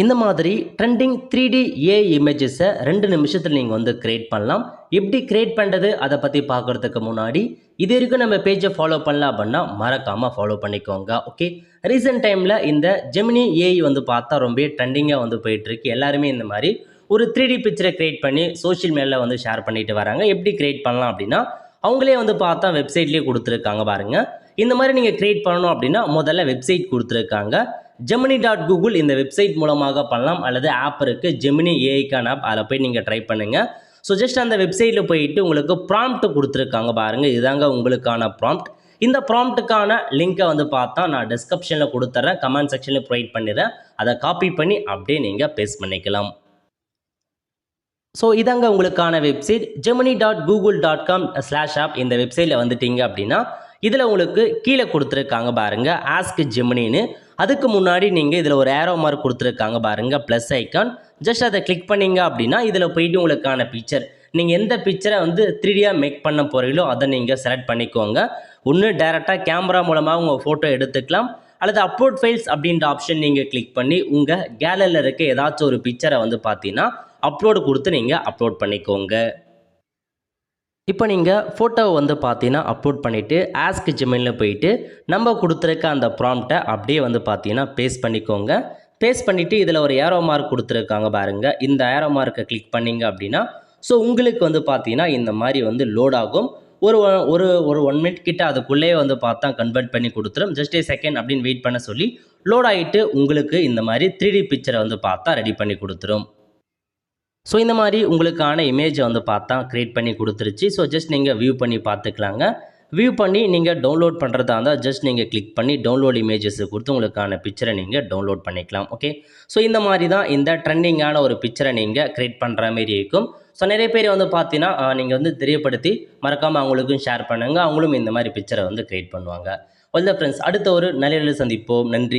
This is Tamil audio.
இந்த மாதிரி ட்ரெண்டிங் 3D ஏஐ இமேஜஸை 2 நிமிஷத்தில் நீங்கள் வந்து கிரியேட் பண்ணலாம். எப்படி கிரியேட் பண்ணுறது அதை பற்றி பார்க்குறதுக்கு முன்னாடி இது வரைக்கும் நம்ம பேஜை ஃபாலோ பண்ணலாம் அப்படின்னா மறக்காமல் ஃபாலோ பண்ணிக்கோங்க. ஓகே, ரீசெண்ட் டைமில் இந்த ஜெமினி ஏஐ வந்து பார்த்தா ரொம்ப ட்ரெண்டிங்காக வந்து போயிட்டுருக்கு. எல்லாருமே இந்த மாதிரி ஒரு 3D பிக்சரை கிரியேட் பண்ணி சோஷியல் மீடியாவில் வந்து ஷேர் பண்ணிட்டு வராங்க. எப்படி கிரியேட் பண்ணலாம் அப்படின்னா அவங்களே வந்து பார்த்தா வெப்சைட்லேயே கொடுத்துருக்காங்க பாருங்கள். இந்த மாதிரி நீங்கள் கிரியேட் பண்ணணும் அப்படின்னா முதல்ல வெப்சைட் கொடுத்துருக்காங்க. Gemini.google இந்த வெப்சைட் மூலமாக பண்ணலாம். அல்லது ஆப் இருக்குது ஜெமினி ஏஐக்கான ஆப், அதில் போய் நீங்கள் ட்ரை பண்ணுங்கள். ஸோ ஜஸ்ட் அந்த வெப்சைட்டில் போயிட்டு உங்களுக்கு ப்ராம்ப்ட் கொடுத்துருக்காங்க பாருங்கள். இதுதாங்க உங்களுக்கான ப்ராம்ப்ட். இந்த ப்ராம்ப்ட்டுக்கான லிங்க்கை வந்து பார்த்தா நான் டிஸ்கிரிப்ஷனில் கொடுத்துட்றேன், கமெண்ட் செக்ஷனில் ப்ரொவைட் பண்ணிடுறேன். அதை காப்பி பண்ணி அப்படியே நீங்கள் பேஸ்ட் பண்ணிக்கலாம். ஸோ இதாங்க உங்களுக்கான வெப்சைட் gemini.google.com/app. இந்த வெப்சைட்டில் வந்துட்டீங்க அப்படின்னா இதில் உங்களுக்கு கீழே கொடுத்துருக்காங்க பாருங்கள் ஆஸ்க் ஜெமினின்னு. அதுக்கு முன்னாடி நீங்கள் இதில் ஒரு ஏரோ மார்க் கொடுத்துருக்காங்க பாருங்கள் ப்ளஸ் ஐக்கான். ஜஸ்ட் அதை கிளிக் பண்ணிங்க அப்படின்னா இதில் போயிட்டு உங்களுக்கான பிக்சர், நீங்கள் எந்த பிக்சரை வந்து 3Dயாக மேக் பண்ண போகிறீங்களோ அதை நீங்கள் செலக்ட் பண்ணிக்கோங்க. ஒன்று டேரெக்டாக கேமரா மூலமாக உங்கள் ஃபோட்டோ எடுத்துக்கலாம், அல்லது அப்லோட் ஃபைல்ஸ் அப்படின்ற ஆப்ஷன் நீங்கள் கிளிக் பண்ணி உங்கள் கேலரியில் இருக்க ஏதாச்சும் ஒரு பிக்சரை வந்து பார்த்தீங்கன்னா அப்லோடு கொடுத்து நீங்கள் அப்லோட் பண்ணிக்கோங்க. இப்போ நீங்கள் ஃபோட்டோவை வந்து பார்த்தீங்கன்னா அப்லோட் பண்ணிவிட்டு ஆஸ்க் ஜெமினியில் போயிட்டு நம்ம கொடுத்துருக்க அந்த ப்ராம்ப்டை அப்படியே வந்து பார்த்தீங்கன்னா பேஸ்ட் பண்ணிக்கோங்க. பேஸ்ட் பண்ணிவிட்டு இதில் ஒரு ஏரோ மார்க் கொடுத்துருக்காங்க பாருங்கள். இந்த ஏரோ மார்க்கை கிளிக் பண்ணிங்க அப்படின்னா ஸோ உங்களுக்கு வந்து பார்த்தீங்கன்னா இந்த மாதிரி வந்து லோட் ஆகும். ஒரு ஒரு ஒரு 1 மினிட் கிட்ட அதுக்குள்ளேயே வந்து பார்த்தா கன்வெர்ட் பண்ணி கொடுத்துரும். ஜஸ்ட் ஏ செகண்ட் அப்படின்னு வெயிட் பண்ண சொல்லி லோட் ஆகிட்டு உங்களுக்கு இந்த மாதிரி 3D பிக்சரை வந்து பார்த்தா ரெடி பண்ணி கொடுத்துரும். ஸோ இந்த மாதிரி உங்களுக்கான இமேஜை வந்து பார்த்தா க்ரியேட் பண்ணி கொடுத்துருச்சு. ஸோ ஜஸ்ட் நீங்கள் வியூ பண்ணி பார்த்துக்கலாங்க. வியூ பண்ணி நீங்கள் டவுன்லோட் பண்ணுறதா இருந்தால் ஜஸ்ட் நீங்கள் கிளிக் பண்ணி டவுன்லோட் இமேஜஸ் கொடுத்து உங்களுக்கான பிக்சரை நீங்கள் டவுன்லோட் பண்ணிக்கலாம். ஓகே, ஸோ இந்த மாதிரி தான் இந்த ட்ரெண்டிங்கான ஒரு பிக்சரை நீங்கள் க்ரியேட் பண்ணுற மாரி இருக்கும். ஸோ நிறைய பேர் வந்து பார்த்தீங்கன்னா நீங்கள் வந்து தெரியப்படுத்தி மறக்காமல் அவங்களுக்கும் ஷேர் பண்ணுங்கள். அவங்களும் இந்த மாதிரி பிக்சரை வந்து க்ரியேட் பண்ணுவாங்க. வெல் ஃப்ரெண்ட்ஸ், அடுத்த ஒரு நல்ல சந்திப்போம். நன்றி.